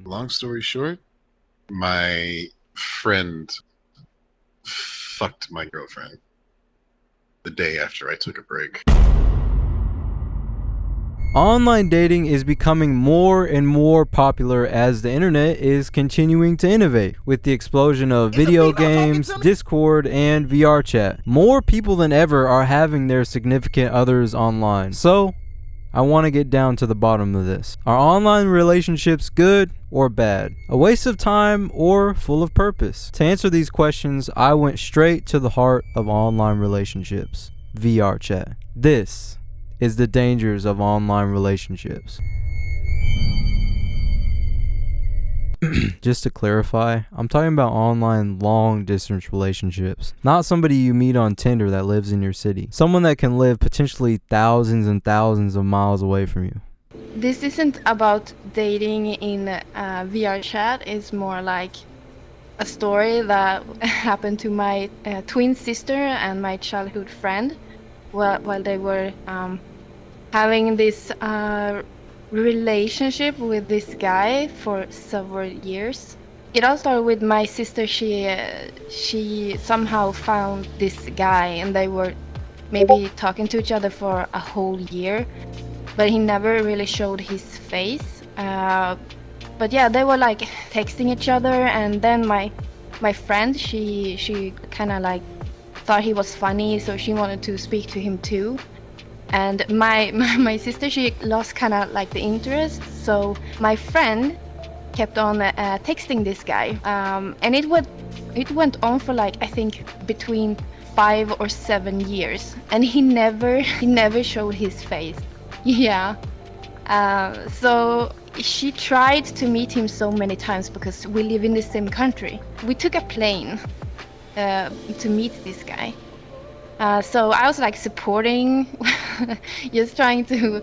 Long story short, my friend fucked my girlfriend the day after I took a break. Online dating is becoming more and more popular as the internet is continuing to innovate. With the explosion of video games, Discord, and VRCHAT, more people than ever are having their significant others online. So, I want to get down to the bottom of this. Are online relationships good or bad? A waste of time or full of purpose? To answer these questions, I went straight to the heart of online relationships, VRCHAT. This is the dangers of online relationships. Just to clarify, I'm talking about online long distance relationships. Not somebody you meet on Tinder that lives in your city. Someone that can live potentially thousands and thousands of miles away from you. This isn't about dating in VRChat. It's more like a story that happened to my twin sister and my childhood friend while they were having this relationship with this guy for several years. It all started with my sister. She somehow found this guy, and they were maybe talking to each other for a whole year, but he never really showed his face. But yeah, they were like texting each other, and then my friend, she kind of like thought he was funny, so she wanted to speak to him too. And my sister, she lost kind of like the interest, so my friend kept on texting this guy, and it went on for like, I think, between 5 or 7 years, and he never showed his face. Yeah. So she tried to meet him so many times because we live in the same country. We took a plane to meet this guy. So I was like supporting, just trying to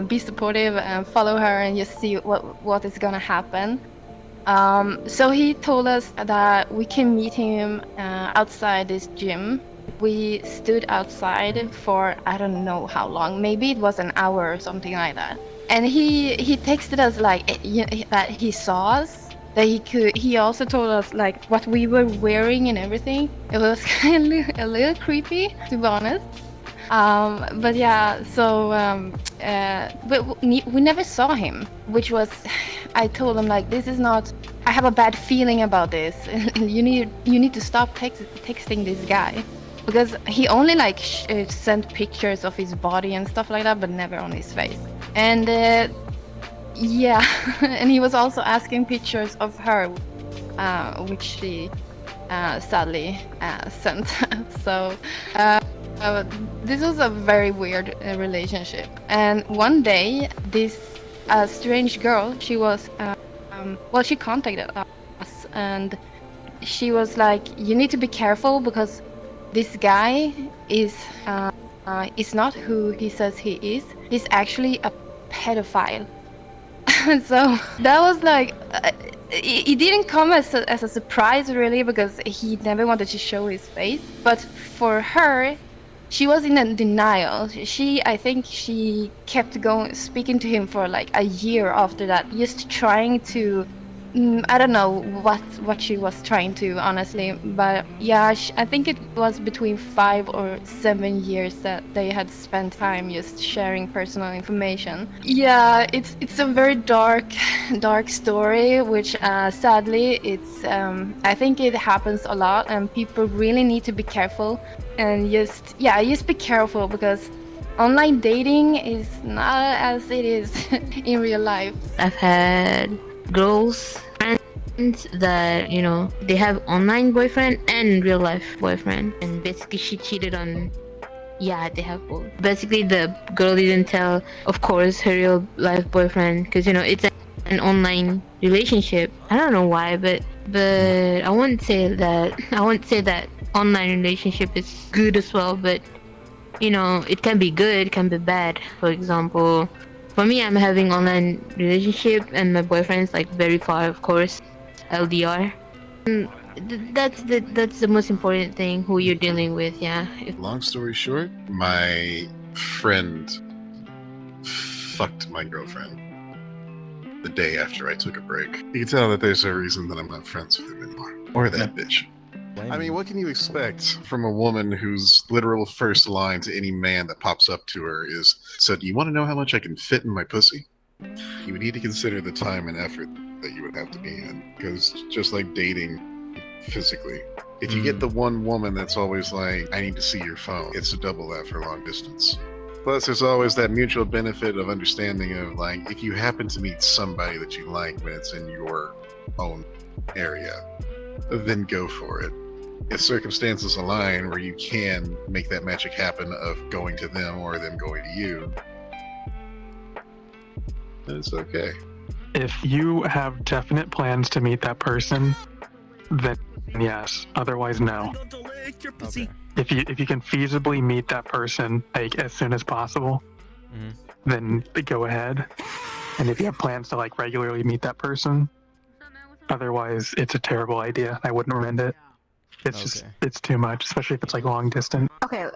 be supportive and follow her and just see what is gonna happen. So he told us that we can meet him outside this gym. We stood outside for I don't know how long, maybe it was an hour or something like that. And he texted us like that he saw us. That he also told us like what we were wearing and everything. It was kind of a little creepy, to be honest. But yeah, so but we never saw him, which was, I told him like, this is not, I have a bad feeling about this. you need to stop texting this guy, because he only like sent pictures of his body and stuff like that, but never on his face. And yeah, and he was also asking pictures of her, which she sadly sent. So this was a very weird relationship. And one day, this strange girl, she was, she contacted us, and she was like, you need to be careful because this guy is not who he says he is. He's actually a pedophile. So that was like, it didn't come as a surprise really, because he never wanted to show his face. But for her, she was in a denial. I think she kept speaking to him for like a year after that, just trying to, I don't know what she was trying to, honestly, but yeah, I think it was between 5 or 7 years that they had spent time just sharing personal information. Yeah, it's a very dark story, which sadly it's I think it happens a lot, and people really need to be careful, and just be careful, because online dating is not as it is in real life. I've had girls friends that, you know, they have online boyfriend and real life boyfriend, and basically she cheated on, they have both. Basically the girl didn't tell, of course, her real life boyfriend, because, you know, it's an online relationship. I don't know why, but I won't say that online relationship is good as well, but you know, it can be good, it can be bad. For example, for me, I'm having online relationship and my boyfriend's like very far, of course, LDR. That's the most important thing, who you're dealing with. Long story short, my friend fucked my girlfriend the day after I took a break. You can tell that there's a reason that I'm not friends with him anymore. Or that bitch. I mean, what can you expect from a woman whose literal first line to any man that pops up to her is, "So do you want to know how much I can fit in my pussy?" You would need to consider the time and effort that you would have to be in. Because just like dating physically, if you get the one woman that's always like, "I need to see your phone," it's a double that for long distance. Plus, there's always that mutual benefit of understanding of, like, if you happen to meet somebody that you like when it's in your own area, then go for it. If circumstances align where you can make that magic happen of going to them or them going to you, then it's okay. If you have definite plans to meet that person, then yes. Otherwise, no. Okay. If you can feasibly meet that person like as soon as possible, then go ahead. And if you have plans to like regularly meet that person, otherwise it's a terrible idea. I wouldn't recommend it. It's just, it's too much, especially if it's like long distance. Okay,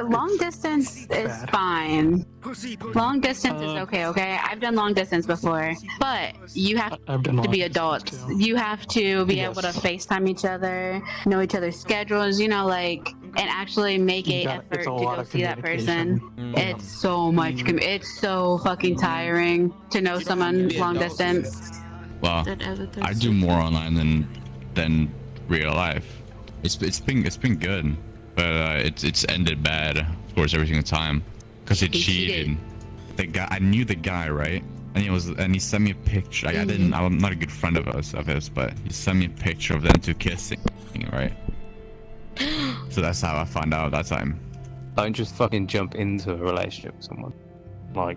long distance is bad. Fine. Long distance is okay, I've done long distance before, but you have to be adults. You have to be able to FaceTime each other, know each other's schedules, you know, like, and actually make an effort to go see that person. It's so much, it's so fucking tiring to know someone long distance. Well, I do more online than real life. It's been good, but it's ended bad, of course, every single time, because he cheated. The guy, I knew the guy, right? And he sent me a picture. I'm not a good friend of his, but he sent me a picture of them two kissing, right? So that's how I found out that time. Don't just fucking jump into a relationship with someone. Like,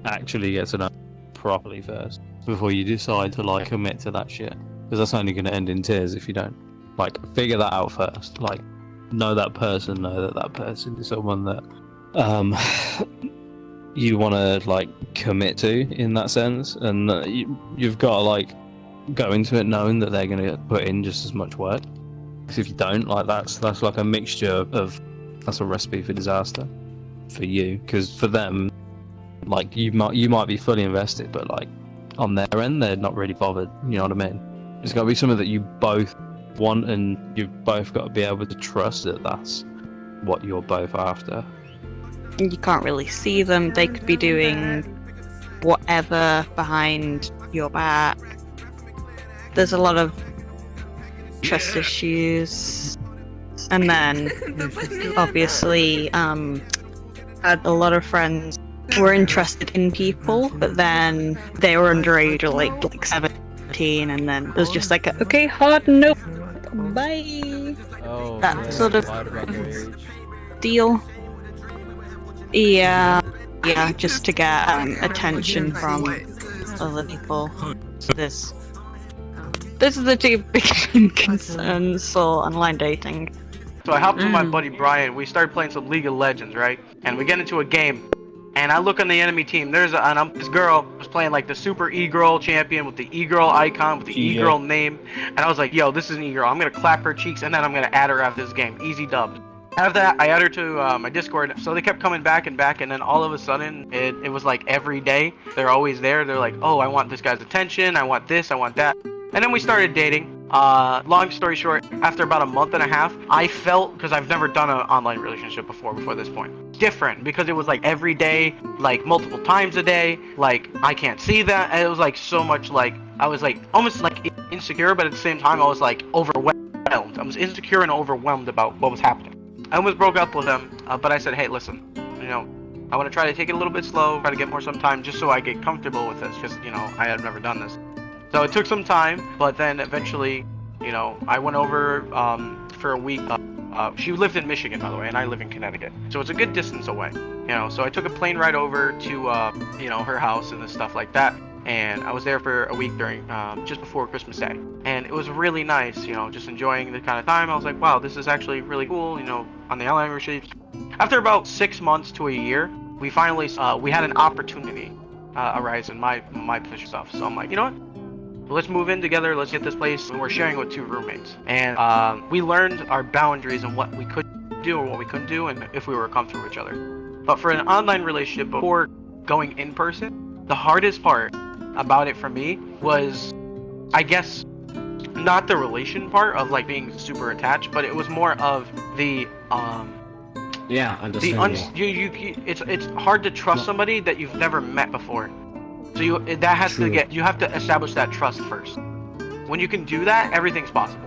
actually get to know properly first before you decide to like commit to that shit, because that's only going to end in tears if you don't. Like, figure that out first. Like, know that person is someone that you want to like commit to in that sense, and you've got to like go into it knowing that they're going to put in just as much work. Because if you don't, like, that's like a mixture of, that's a recipe for disaster for you. Because for them, like, you might be fully invested, but like on their end, they're not really bothered. You know what I mean? It's got to be something that you both want, and you've both got to be able to trust that that's what you're both after. You can't really see them. They could be doing whatever behind your back. There's a lot of trust issues. And then obviously had a lot of friends who were interested in people, but then they were underage, or like 17, and then it was just like, okay, hard no, bye. That sort of deal. Yeah, just to get attention from other people. So this is the two big concerns for online dating. So I hopped with my buddy Brian. We started playing some League of Legends, right? And we get into a game, and I look on the enemy team. This girl was playing like the super e-girl champion with the e-girl icon, with the e-girl name. And I was like, yo, this is an e-girl. I'm gonna clap her cheeks, and then I'm gonna add her after this game. Easy dub. After that, I added her to my Discord. So they kept coming back, and then all of a sudden, it was like every day. They're always there. They're like, oh, I want this guy's attention. I want this. I want that. And then we started dating. Long story short, after about a month and a half, I felt, because I've never done an online relationship before this point, different, because it was like every day, like multiple times a day, like I can't see that, and it was like so much, like I was like almost like insecure, but at the same time I was like overwhelmed. I was insecure and overwhelmed about what was happening. I almost broke up with him, but I said, hey, listen, you know, I want to try to take it a little bit slow, try to get more some time, just so I get comfortable with this, because, you know, I had never done this. So it took some time, but then eventually, you know, I went over for a week. She lived in Michigan, by the way, and I live in Connecticut. So it's a good distance away, you know. So I took a plane ride over to, you know, her house and stuff like that. And I was there for a week during, just before Christmas Day. And it was really nice, you know, just enjoying the kind of time. I was like, wow, this is actually really cool, you know, on the online relationship. After about 6 months to a year, we finally, we had an opportunity arise in my position stuff. So I'm like, you know what? Let's move in together, let's get this place, and we're sharing with 2 roommates. And we learned our boundaries and what we could do or what we couldn't do, and if we were comfortable with each other. But for an online relationship, before going in person, the hardest part about it for me was, I guess, not the relation part of like being super attached, but it was more of the yeah, understand. It's hard to trust somebody that you've never met before. So you have to establish that trust first. When you can do that, everything's possible.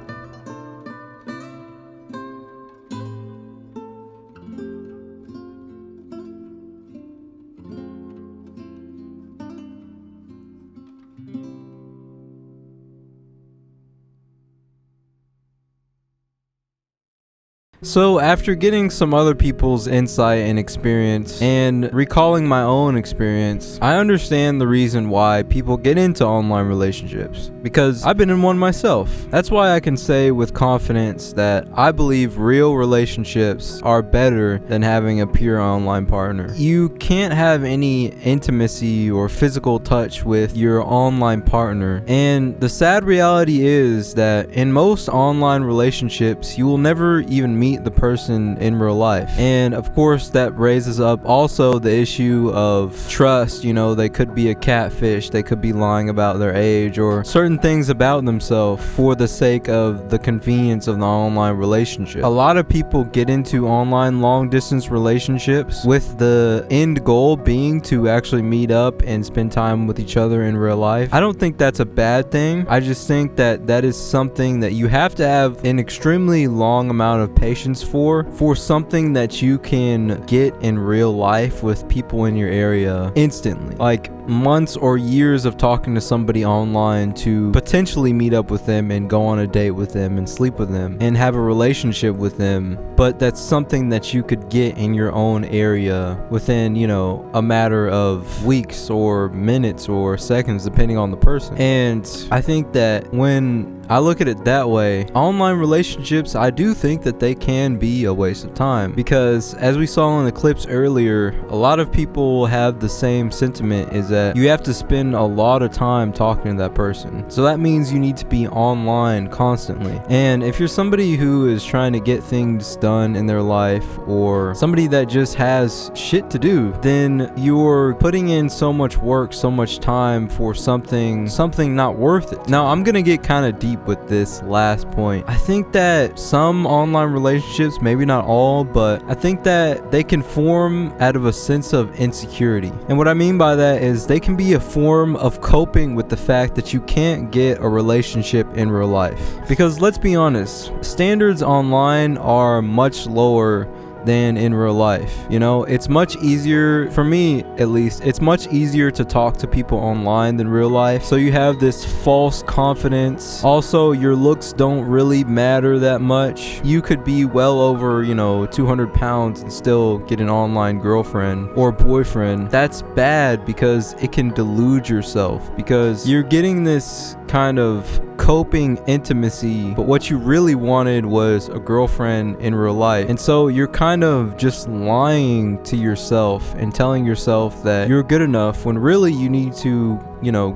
So after getting some other people's insight and experience and recalling my own experience, I understand the reason why people get into online relationships, because I've been in one myself. That's why I can say with confidence that I believe real relationships are better than having a pure online partner. You can't have any intimacy or physical touch with your online partner, and the sad reality is that in most online relationships you will never even meet the person in real life. And of course that raises up also the issue of trust. You know, they could be a catfish, they could be lying about their age or certain things about themselves for the sake of the convenience of the online relationship. A lot of people get into online long distance relationships with the end goal being to actually meet up and spend time with each other in real life. I don't think that's a bad thing. I just think that that is something that you have to have an extremely long amount of patience for something that you can get in real life with people in your area instantly. Like months or years of talking to somebody online to potentially meet up with them and go on a date with them and sleep with them and have a relationship with them. But that's something that you could get in your own area within, you know, a matter of weeks or minutes or seconds depending on the person. And I think that when I look at it that way, online relationships, I do think that they can be a waste of time, because as we saw in the clips earlier, a lot of people have the same sentiment, is that you have to spend a lot of time talking to that person. So that means you need to be online constantly. And if you're somebody who is trying to get things done in their life, or somebody that just has shit to do, then you're putting in so much work, so much time for something not worth it. Now I'm gonna get kind of deep with this last point. I think that some online relationships, maybe not all, but I think that they can form out of a sense of insecurity. And what I mean by that is they can be a form of coping with the fact that you can't get a relationship in real life. Because let's be honest, standards online are much lower than in real life. You know, it's much easier, for me at least, it's much easier to talk to people online than real life. So you have this false confidence. Also, your looks don't really matter that much. You could be well over, 200 pounds and still get an online girlfriend or boyfriend. That's bad because it can delude yourself, because you're getting this kind of coping intimacy, but what you really wanted was a girlfriend in real life. And so you're kind of just lying to yourself and telling yourself that you're good enough when really you need to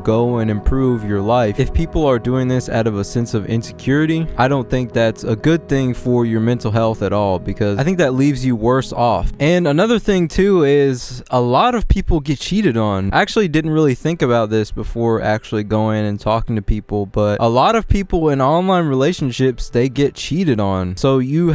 go and improve your life. If people are doing this out of a sense of insecurity, I don't think that's a good thing for your mental health at all, because I think that leaves you worse off. And another thing too is a lot of people get cheated on. I actually didn't really think about this before actually going and talking to people, but a lot of people in online relationships, they get cheated on. So you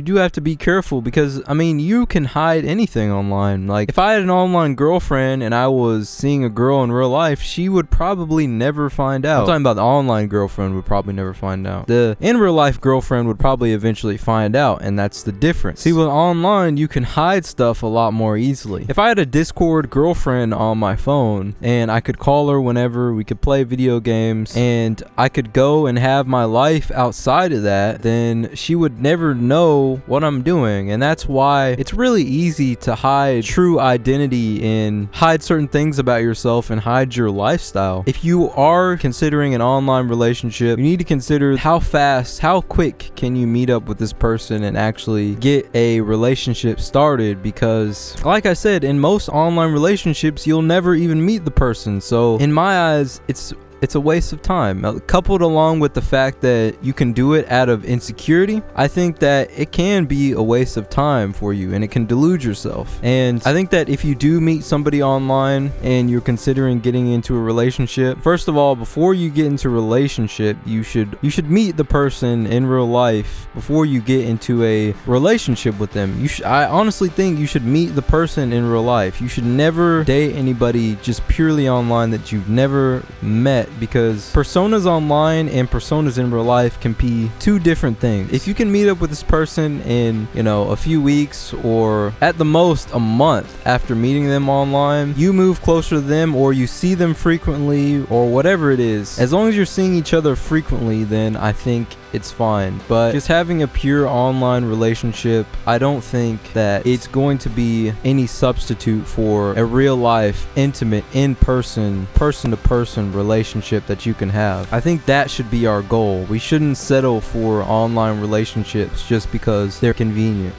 do have to be careful, because you can hide anything online. Like if I had an online girlfriend and I was seeing a girl in real life, she would probably never find out. I'm talking about the online girlfriend would probably never find out. The in real life girlfriend would probably eventually find out, and that's the difference. See, with online, you can hide stuff a lot more easily. If I had a Discord girlfriend on my phone and I could call her whenever, we could play video games, and I could go and have my life outside of that, then she would never know what I'm doing. And that's why it's really easy to hide true identity and hide certain things about yourself and hide your lifestyle. If you are considering an online relationship, you need to consider how quick can you meet up with this person and actually get a relationship started, because like I said, in most online relationships you'll never even meet the person. So in my eyes, it's it's a waste of time. Coupled along with the fact that you can do it out of insecurity, I think that it can be a waste of time for you and it can delude yourself. And I think that if you do meet somebody online and you're considering getting into a relationship, first of all, before you get into a relationship, you should meet the person in real life before you get into a relationship with them. I honestly think you should meet the person in real life. You should never date anybody just purely online that you've never met, because personas online and personas in real life can be two different things. If you can meet up with this person in, a few weeks or at the most a month after meeting them online, you move closer to them or you see them frequently or whatever it is, as long as you're seeing each other frequently, then I think it's fine. But just having a pure online relationship, I don't think that it's going to be any substitute for a real life, intimate, in-person, person-to-person relationship that you can have. I think that should be our goal. We shouldn't settle for online relationships just because they're convenient.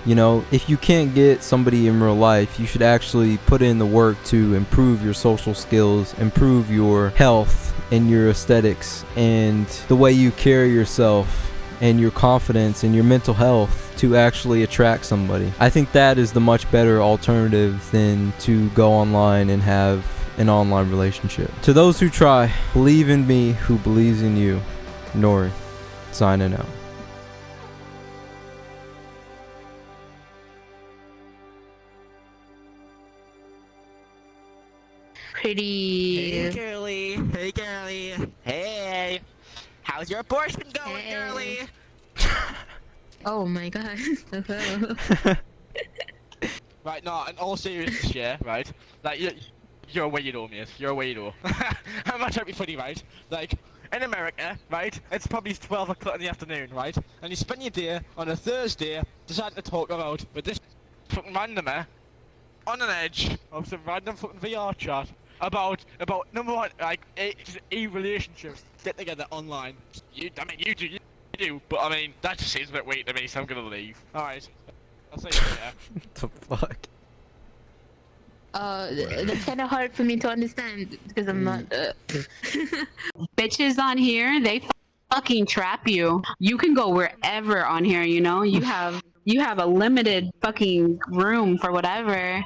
If you can't get somebody in real life, you should actually put in the work to improve your social skills, improve your health and your aesthetics and the way you carry yourself and your confidence and your mental health to actually attract somebody. I think that is the much better alternative than to go online and have an online relationship. To those who try, believe in me who believes in you. Nori, signing out. Pretty. Hey girly, hey girly, hey, how's your abortion going, girly? Oh my god. Right, no, in all seriousness, yeah, right? Like, you're a weirdo, mate. You're a weirdo. I'm not trying to be funny, right? Like, in America, right, it's probably 12 o'clock in the afternoon, right? And you spend your day on a Thursday deciding to talk about with this fucking randomer on an edge of some random fucking VR chat about number one, like, relationships get together online. You do, but I mean, that just seems a bit weird to me, so I'm gonna leave. Alright, I'll see you later. What the fuck? That's kind of hard for me to understand because I'm not. Bitches on here, they fucking trap you. You can go wherever on here, You have a limited fucking room for whatever.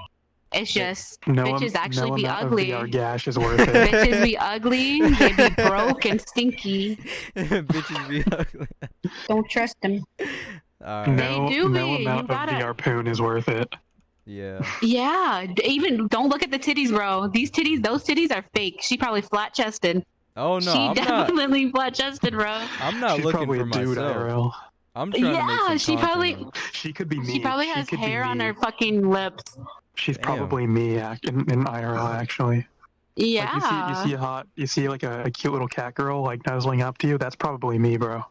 It's just bitches actually be ugly. VR gash is worth it. Bitches be ugly. They be broke and stinky. Bitches be ugly. Don't trust them. No amount of VR poon is worth it. Yeah. Yeah. Even don't look at the titties, bro. Those titties are fake. She probably flat chested. Oh no, she definitely flat chested, bro. I'm not looking for myself. I'm trying to make some content. She could be me. She probably has hair on her fucking lips. She's probably me in IRL, actually. Yeah. Like you see like a cute little cat girl like nuzzling up to you. That's probably me, bro.